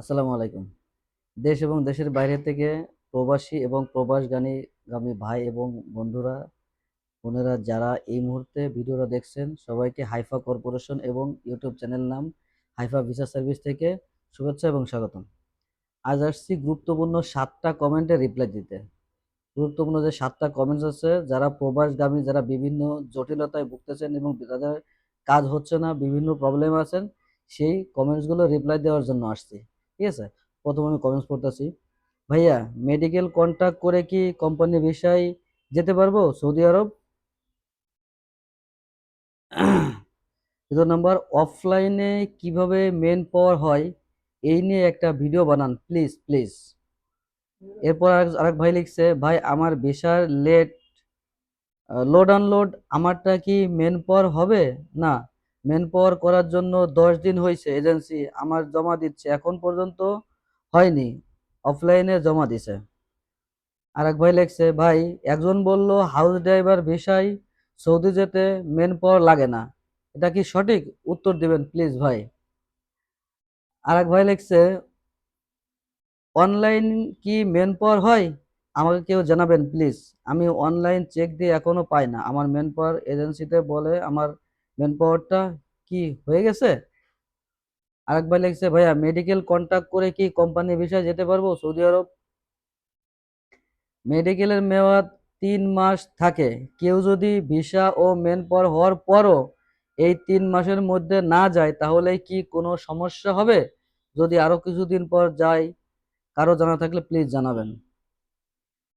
আসসালামু আলাইকুম। দেশ এবং দেশের বাইরে থেকে প্রবাসী এবং প্রবাসগামী ভাই এবং বন্ধুরা, বোনেরা যারা এই মুহূর্তে ভিডিওটা দেখছেন, সবাইকে হাইফা কর্পোরেশন এবং ইউটিউব চ্যানেল নাম হাইফা ভিসা সার্ভিস থেকে শুভেচ্ছা এবং স্বাগতম। আজ আসছি গুরুত্বপূর্ণ 7টা কমেন্টে রিপ্লাই দিতে। গুরুত্বপূর্ণ যে 7টা কমেন্টস আছে, যারা প্রবাসগামী, যারা বিভিন্ন জটিলতায় ভুগতেছেন এবং তাদের কাজ হচ্ছে না, বিভিন্ন প্রবলেম আছেন, সেই কমেন্টসগুলো রিপ্লাই দেওয়ার জন্য আসছি। ঠিক আছে? প্রথমে আমি কমেন্টস পড়তেছি। ভাইয়া, মেডিকেল কন্ট্যাক্ট করে কি কোম্পানি ভিসায় যেতে পারবো সৌদি আরব? দ্বিতীয় নাম্বার, অফলাইনে কিভাবে মেন পাওয়ার হয় এই নিয়ে একটা ভিডিও বানান প্লিজ প্লিজ। এরপর আরেক ভাই লিখছে, ভাই আমার ভিসার লোড আনলোড আমারটা কি মেন পাওয়ার হবে? না, মেন পাওয়ার করার জন্য 10 দিন হয়েছে, এজেন্সি আমার জমা দিচ্ছে, এখন পর্যন্ত হয়নি, অফলাইনে জমা দিছে। আরেক ভাই লিখছে, ভাই একজন বলল হাউস ড্রাইভার ভিসায় সৌদি যেতে মেন পাওয়ার লাগে না, এটা কি সঠিক? উত্তর দিবেন প্লিজ ভাই। আরেক ভাই লিখছে, অনলাইন কি মেন পাওয়ার হয়? আমাকে কেউ জানাবেন প্লিজ। আমি অনলাইন চেক দিয়ে এখনো পাই না, আমার মেন পাওয়ার এজেন্সিতে বলে আমার মেন পাওয়ারটা কি হয়ে গেছে। আরেক ভাই লিখছে, ভাইয়া মেডিকেল কন্ট্যাক্ট করে কি কোম্পানি ভিসায় যেতে পারবো সৌদি আরব? মেডিকেলের মেয়াদ 3 মাস থাকে। কেউ যদি ভিসা ও মেন পাওয়ার হওয়ার পরও এই 3 মাসের মধ্যে না যায়, তাহলে কি কোনো সমস্যা হবে? যদি আরো কিছুদিন পর যায়, কারো জানা থাকলে প্লিজ জানাবেন।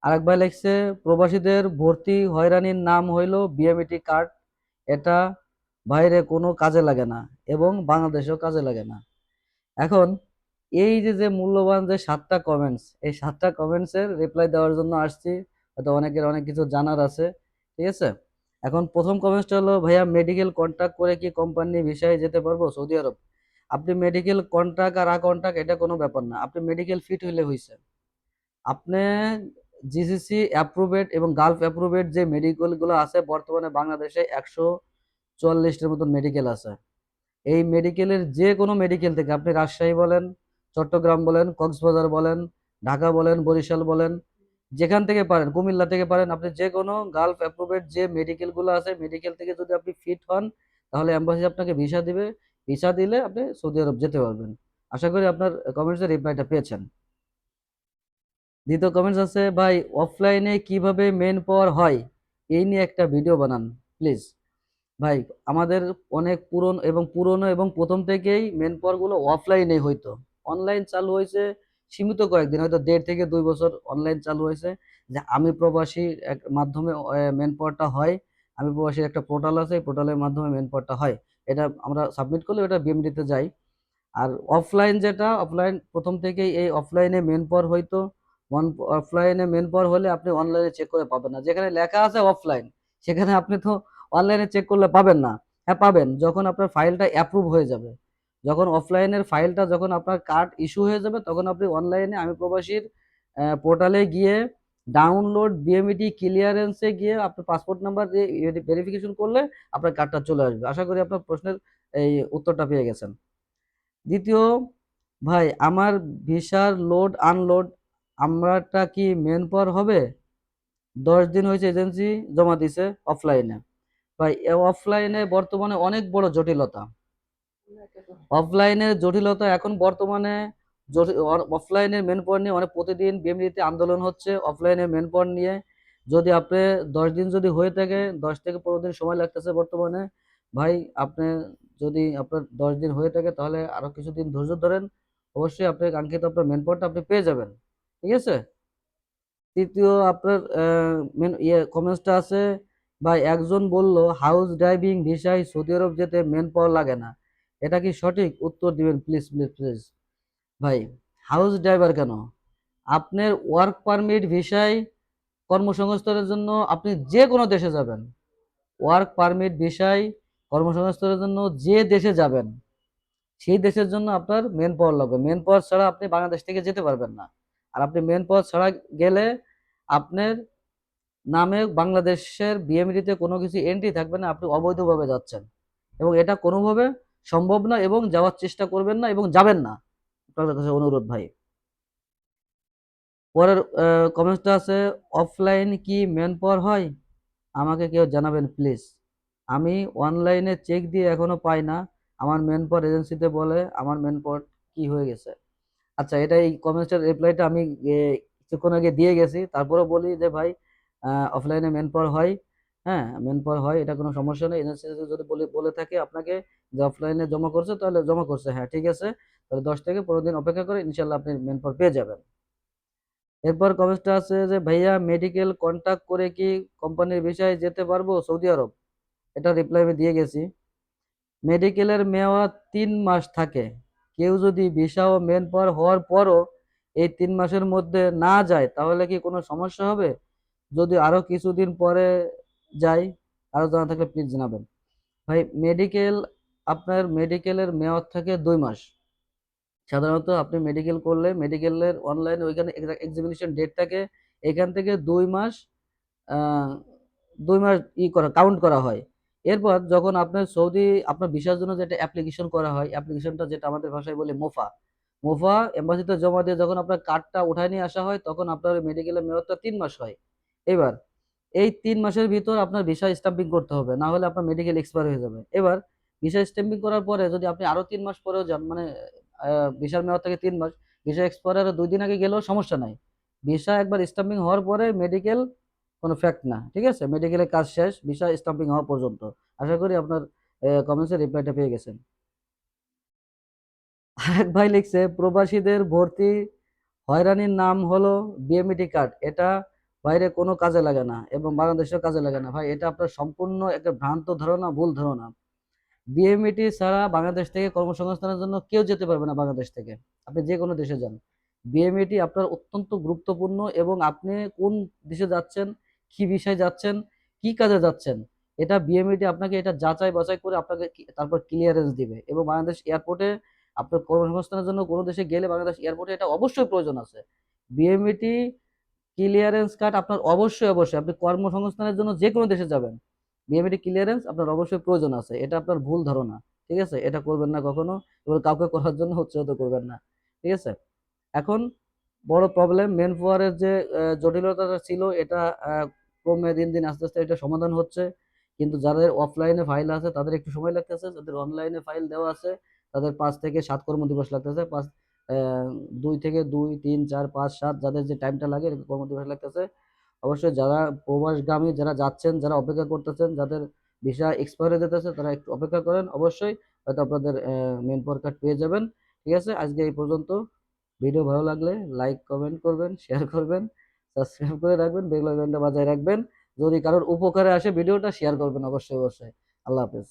আরেক ভাই লিখছে, প্রবাসীদের ভর্তি হয়রানির নাম হইল বিএমইটি কার্ড, এটা বাইরে কোনো কাজে লাগে না এবং বাংলাদেশেও কাজে লাগে না। এখন এই যে যে মূল্যবান যে 7টা কমেন্টস, এই 7টা কমেন্টসের রিপ্লাই দেওয়ার জন্য আসছি। হয়তো অনেকের অনেক কিছু জানার আছে। ঠিক আছে? এখন প্রথম কমেন্টসটা হলো, ভাইয়া মেডিকেল কন্ট্যাক্ট করে কি কোম্পানি ভিসায় যেতে পারবো সৌদি আরব? আপনি মেডিকেল কন্ট্রাক্ট আর কন্ট্রাক্ট এটা কোনো ব্যাপার না, আপনি মেডিকেল ফিট হইলে হয়েছে। আপনি জিসিসি অ্যাপ্রুভেড এবং গালফ অ্যাপ্রুভেড যে মেডিকেলগুলো আছে, বর্তমানে বাংলাদেশে 144টার মতন মেডিকেল আছে। এই মেডিকেলের যে কোনো মেডিকেল থেকে আপনি রাজশাহী বলেন, চট্টগ্রাম বলেন, কক্সবাজার বলেন, ঢাকা বলেন, বরিশাল বলেন, যেখান থেকে পারেন, কুমিল্লা থেকে পারেন, আপনি যে কোনো গালফ অ্যাপ্রুভেড যে মেডিকেলগুলো আছে, মেডিকেল থেকে যদি আপনি ফিট হন, তাহলে এম্বাসি আপনাকে ভিসা দিবে। ভিসা দিলে আপনি সৌদি আরব যেতে পারবেন। আশা করি আপনার কমেন্টসের রিপ্লাইটা পেয়েছেন। দ্বিতীয় কমেন্টস আছে, ভাই অফলাইনে কিভাবে মেন পাওয়ার হয় এই নিয়ে একটা ভিডিও বানান প্লিজ। ভাই, আমাদের অনেক পুরনো এবং প্রথম থেকেই মেন পাওয়ার গুলো অফলাইনে হইতো। অনলাইন চালু হয়েছে সীমিত কয়েকদিন, হয়তো 1.5 থেকে 2 বছর অনলাইন চালু হয়েছে, যে আমি প্রবাসী এক মাধ্যমে মেন পাওয়ারটা হয়। আমি প্রবাসীর একটা পোর্টাল আছে, এই পোর্টালের মাধ্যমে মেন পাওয়ারটা হয়। এটা আমরা সাবমিট করলে এটা বিএমডিতে যাই। আর অফলাইন, যেটা অফলাইন প্রথম থেকেই এই অফলাইনে মেন পাওয়ার হইতো। অফলাইনে মেন পাওয়ার হলে আপনি অনলাইনে চেক করে পাবেন না, যেখানে লেখা আছে অফলাইন সেখানে আপনি তো অনলাইনে চেক করলে পাবেন না। হ্যাঁ পাবেন, যখন আপনার ফাইলটা অ্যাপ্রুভ হয়ে যাবে। যখন অফলাইনের ফাইলটা, যখন আপনার কার্ড ইস্যু হয়ে যাবে, তখন আপনি অনলাইনে আমি প্রবাসীর পোর্টালে গিয়ে ডাউনলোড বিএমইটি ক্লিয়ারেন্সে গিয়ে আপনার পাসপোর্ট নাম্বার দিয়ে ভেরিফিকেশন করলে আপনার কার্ডটা চলে আসবে। আশা করি আপনার প্রশ্নের এই উত্তরটা পেয়ে গেছেন। দ্বিতীয়, ভাই আমার ভিসার লোড আনলোড আমারটা কি মেন পাওয়ার হবে? 10 দিন হয়েছে, এজেন্সি জমা দিছে অফলাইনে। ভাই অফলাইনে বর্তমানে অনেক বড় জটিলতা। অফলাইনের জটিলতা এখন বর্তমানে, অফলাইনের মেন পয়েন্ট নিয়ে অনেক প্রতিদিন বিএমডিতে আন্দোলন হচ্ছে অফলাইনের মেন পয়েন্ট নিয়ে। যদি আপনি 10 দিন যদি হয়ে থাকে, 10 থেকে 15 দিন সময় লাগতেছে বর্তমানে। ভাই আপনি যদি আপনার 10 দিন হয়ে থাকে, তাহলে আরো কিছুদিন ধৈর্য ধরেন, অবশ্যই আপনি কাঙ্ক্ষিত আপনার মেন পয়েন্টটা আপনি পেয়ে যাবেন। ঠিক আছে? তৃতীয় আপনার কমেন্টসটা আছে, ভাই একজন বলল হাউস ড্রাইভিং ভিসায় সৌদি আরব যেতে মেন পাওয়ার লাগে না, এটা কি সঠিক? উত্তর দিবেন প্লিজ প্লিজ প্লিজ। ভাই, হাউস ড্রাইভার কেন, আপনার ওয়ার্ক পারমিট ভিসায় কর্মসংস্থানের জন্য আপনি যে কোনো দেশে যাবেন। ওয়ার্ক পারমিট ভিসায় কর্মসংস্থানের জন্য যে দেশে যাবেন, সেই দেশের জন্য আপনার মেন পাওয়ার লাগবে। মেন পাওয়ার ছাড়া আপনি বাংলাদেশ থেকে যেতে পারবেন না। আর আপনি মেন পাওয়ার ছাড়া গেলে আপনার নামে বাংলাদেশের বিএমডিতে কোনো কিছু এন্ট্রি থাকবে না, আপনি অবৈধভাবে যাচ্ছেন এবং এটা কোনোভাবে সম্ভব না এবং যাওয়ার চেষ্টা করবেন না এবং যাবেন না। আপনার কাছে অনুরোধ ভাই। পরের কমেন্টসটা আছে, অফলাইন কি ম্যান পাওয়ার হয়? আমাকে কেউ জানাবেন প্লিজ। আমি অনলাইনে চেক দিয়ে এখনো পাই না, আমার ম্যান পাওয়ার এজেন্সিতে বলে আমার ম্যান পাওয়ার কি হয়ে গেছে। আচ্ছা, এটা এই কমেন্টসটার রিপ্লাইটা আমি এ, কিছুক্ষণ আগে দিয়ে গেছি। তারপরে বলি যে ভাই, অফলাইনে ম্যান পাওয়ার হয়। হ্যাঁ, ম্যান পাওয়ার হয়, এটা কোনো সমস্যা নেই। এজেন্সি যদি বলে বলে থাকে আপনাকে যে অফলাইনে জমা করছে, তাহলে জমা করছে, হ্যাঁ ঠিক আছে, তাহলে 10 থেকে 15 দিন অপেক্ষা করে ইনশাল্লাহ আপনি ম্যান পাওয়ার পেয়ে যাবেন। এরপর কমেন্টটা আছে যে ভাইয়া, মেডিকেল কন্ট্যাক্ট করে কি কোম্পানির বিষয়ে যেতে পারবো সৌদি আরব? এটা রিপ্লাই আমি দিয়ে গেছি। মেডিকেলের মেয়াদ 3 মাস থাকে। কেউ যদি ভিসা ও মেন পাওয়ার হওয়ার পরও এই 3 মাসের মধ্যে না যায় তাহলে কি কোনো সমস্যা হবে? যদি আরো কিছুদিন পরে যায়, আরো জানা থাকলে প্লিজ জানাবেন। ভাই, আপনার মেডিকেলের মেয়াদ থাকে 2 মাস। সাধারণত আপনি মেডিকেল করলে মেডিকেলের অনলাইনে ওইখানে এক্সামিনেশন ডেট থাকে, এখান থেকে 2 মাস, আহ, 2 মাস কাউন্ট করা হয়। এরপর যখন আপনার আপনার ভিসার জন্য যেটা অ্যাপ্লিকেশন করা হয়, অ্যাপ্লিকেশনটা যেটা আমাদের ভাষায় বলে মোফা, মোফা এম্বাসিতে জমা দিয়ে যখন আপনার কার্ডটা উঠায় নিয়ে আসা হয়, তখন আপনার মেডিকেলের মেয়াদটা 3 মাস হয়। এবার এই 3 মাসের ভিতর আপনার ভিসা স্টাম্পিং করতে হবে, না হলে আপনার মেডিকেল এক্সপায়ার হয়ে যাবে। এবার ভিসা স্টাম্পিং করার পরে যদি আপনি আরো 3 মাস পরেও যান, মানে ভিসার মেয়াদ থেকে 3 মাস, ভিসা এক্সপায়ার 2 দিন আগে গেলেও সমস্যা নাই। ভিসা একবার স্টাম্পিং হওয়ার পরে মেডিকেল কোনো ফ্যাক্ট না, ঠিক আছে, মেডিকেলের কাজ শেষ ভিসা স্টাম্পিং হওয়া পর্যন্ত। আশা করি আপনার কমেন্টসের রিপ্লাইটা পেয়ে গেছেন। আরেক ভাই লিখছে, প্রবাসীদের ভর্তি হয়রানির নাম হলো বিএমইটি কার্ড, এটা বাইরে কোনো কাজে লাগে না এবং বাংলাদেশেও কাজে লাগে না। ভাই, এটা আপনার সম্পূর্ণ একটা ভ্রান্ত ধারণা, ভুল ধারণা। বিএমইটি ছাড়া বাংলাদেশ থেকে কর্মসংস্থানের জন্য কেউ যেতে পারবে না বাংলাদেশ থেকে, আপনি যে কোনো দেশে যান। বিএমইটি আপনার অত্যন্ত গুরুত্বপূর্ণ, এবং আপনি কোন দেশে যাচ্ছেন, কি বিষয়ে যাচ্ছেন, কি কাজে যাচ্ছেন, এটা বিএমইটি আপনাকে এটা যাচাই বাছাই করে আপনাকে তারপর ক্লিয়ারেন্স দিবে। এবং বাংলাদেশ এয়ারপোর্টে আপনার কর্মসংস্থানের জন্য কোনো দেশে গেলে বাংলাদেশ এয়ারপোর্টে এটা অবশ্যই প্রয়োজন আছে। বিএমইটি ক্লিয়ারেন্স কার্ড আপনার অবশ্যই অবশ্যই, আপনি কর্মসংস্থানের জন্য যে কোনো দেশে যাবেন, বিএমইটি ক্লিয়ারেন্স আপনার অবশ্যই প্রয়োজন আছে। এটা আপনার ভুল ধারণা, ঠিক আছে, এটা করবেন না কখনো, এবং কাউকে করার জন্য উৎসাহিত করবেন না, ঠিক আছে। এখন বড় প্রবলেম মেন পাওয়ারের যে জটিলতাটা ছিল, এটা ক্রমে দিন দিন আস্তে আস্তে এটা সমাধান হচ্ছে। কিন্তু যাদের অফলাইনে ফাইল আছে তাদের একটু সময় লাগতেছে, যাদের অনলাইনে ফাইল দেওয়া আছে তাদের 5 থেকে 7 কর্মদিবস লাগতেছে। 2 থেকে 2, 3, 4, 5, 7, যাদের যে টাইমটা লাগে এরকম কর্মদিবস লাগতেছে। অবশ্যই যারা প্রবাসগামী, যারা যাচ্ছেন, যারা অপেক্ষা করতেছেন, যাদের ভিসা এক্সপায়ার হয়ে যেতেছে, তারা একটু অপেক্ষা করেন, অবশ্যই হয়তো আপনাদের মেন পাওয়ার কার্ড পেয়ে যাবেন। ঠিক আছে, আজকে এই পর্যন্ত। ভিডিও ভালো লাগলে লাইক কমেন্ট করবেন, শেয়ার করবেন, সাবস্ক্রাইব করে রাখবেন, বেল আইকনটা বাজায় রাখবেন। যদি কারোর উপকারে আসে ভিডিওটা শেয়ার করবেন অবশ্যই অবশ্যই। আল্লাহ হাফেজ।